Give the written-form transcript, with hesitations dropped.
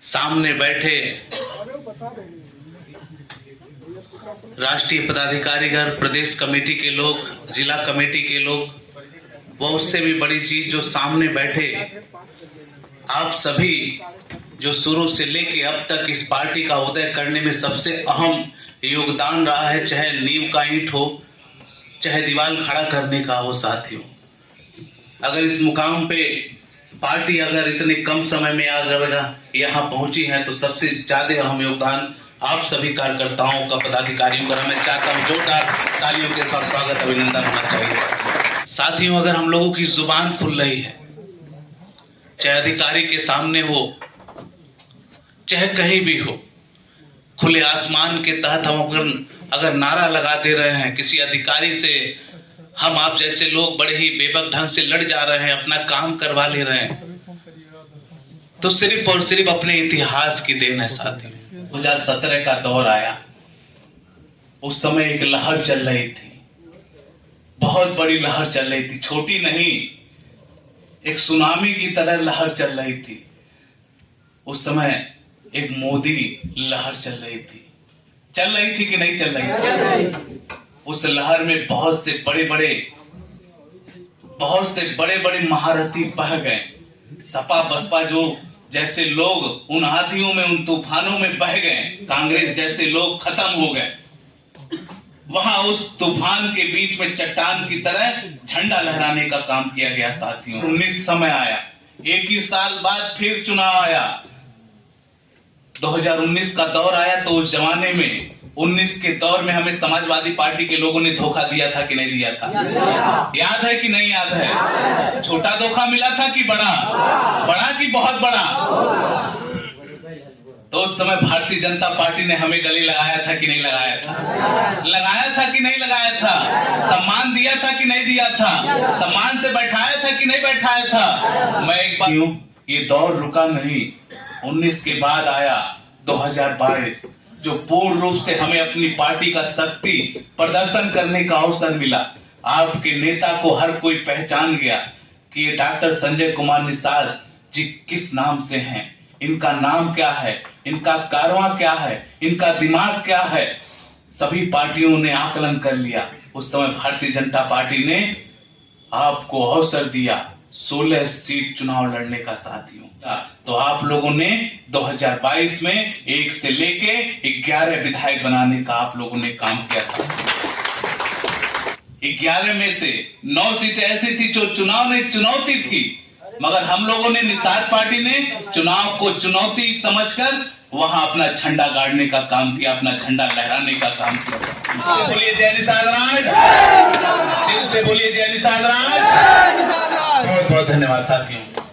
सामने बैठे राष्ट्रीय पदाधिकारीगण, प्रदेश कमेटी के लोग, जिला कमेटी के लोग, वो उससे भी बड़ी चीज जो सामने बैठे आप सभी जो शुरू से लेके अब तक इस पार्टी का उदय करने में सबसे अहम योगदान रहा है, चाहे नींव का ईंट हो, चाहे दीवार खड़ा करने का हो। साथियों, अगर इस मुकाम पे पार्टी अगर इतने कम समय में अगर यहाँ पहुंची है तो सबसे ज्यादा अहम योगदान आप सभी कार्यकर्ताओं का, पदाधिकारियों का। मैं चाहता हूँ जोरदार तालियों के साथ स्वागत, अभिनंदन होना चाहिए। साथियों, अगर हम लोगों की जुबान खुल रही है, चाहे अधिकारी के सामने हो, चाहे कहीं भी हो, खुले आसमान के तहत हम अगर नारा लगा दे रहे हैं, किसी अधिकारी से हम आप जैसे लोग बड़े ही बेबक ढंग से लड़ जा रहे हैं, अपना काम करवा ले रहे हैं, तो सिर्फ और सिर्फ अपने इतिहास की देन है। साथियों, 2017 का दौर आया, उस समय एक लहर चल रही थी, बहुत बड़ी लहर चल रही थी, छोटी नहीं, एक सुनामी की तरह लहर चल रही थी। उस समय एक मोदी लहर चल रही थी कि नहीं चल रही थी? उस लहर में बहुत से बड़े बड़े महारथी बह गए। सपा बसपा जो जैसे लोग उन आंधियों में, उन तूफानों में बह गए, कांग्रेस जैसे लोग खत्म हो गए। वहां उस तूफान के बीच में चट्टान की तरह झंडा लहराने का काम किया गया। साथियों, 19 समय आया, एक ही साल बाद फिर चुनाव आया, 2019 का दौर आया। तो उस जमाने में 19 के दौर में हमें समाजवादी पार्टी के लोगों ने धोखा दिया था कि नहीं दिया था? याद है कि नहीं याद है? छोटा धोखा मिला था कि बड़ा कि बहुत बड़ा? तो उस समय भारतीय जनता पार्टी ने हमें गले लगाया था कि नहीं लगाया था? लगाया था कि नहीं लगाया था? सम्मान दिया था कि नहीं दिया था? सम्मान से बैठाया था कि नहीं बैठाया था? मैं एक बात, ये दौर रुका नहीं, 19 के बाद आया 2022, जो पूर्ण रूप से हमें अपनी पार्टी का शक्ति प्रदर्शन करने का अवसर मिला। आपके नेता को हर कोई पहचान गया कि ये डॉक्टर संजय कुमार निषाद जी किस नाम से हैं, इनका नाम क्या है, इनका कारवां क्या है, इनका दिमाग क्या है। सभी पार्टियों ने आकलन कर लिया। उस समय भारतीय जनता पार्टी ने आपको अवसर दिया 16 सीट चुनाव लड़ने का। साथियों, तो आप लोगों ने 2022 में 1 से लेके 11 विधायक बनाने का आप लोगों ने काम किया। 11 में से 9 सीटें ऐसी थी जो चुनाव में चुनौती थी, मगर हम लोगों ने, निषाद पार्टी ने चुनाव को चुनौती समझकर वहां अपना झंडा गाड़ने का काम किया, अपना झंडा लहराने का काम किया। बोलिए जय निषाद राज, दिल से बोलिए जय निषाद राज। बहुत बहुत धन्यवाद साथियों।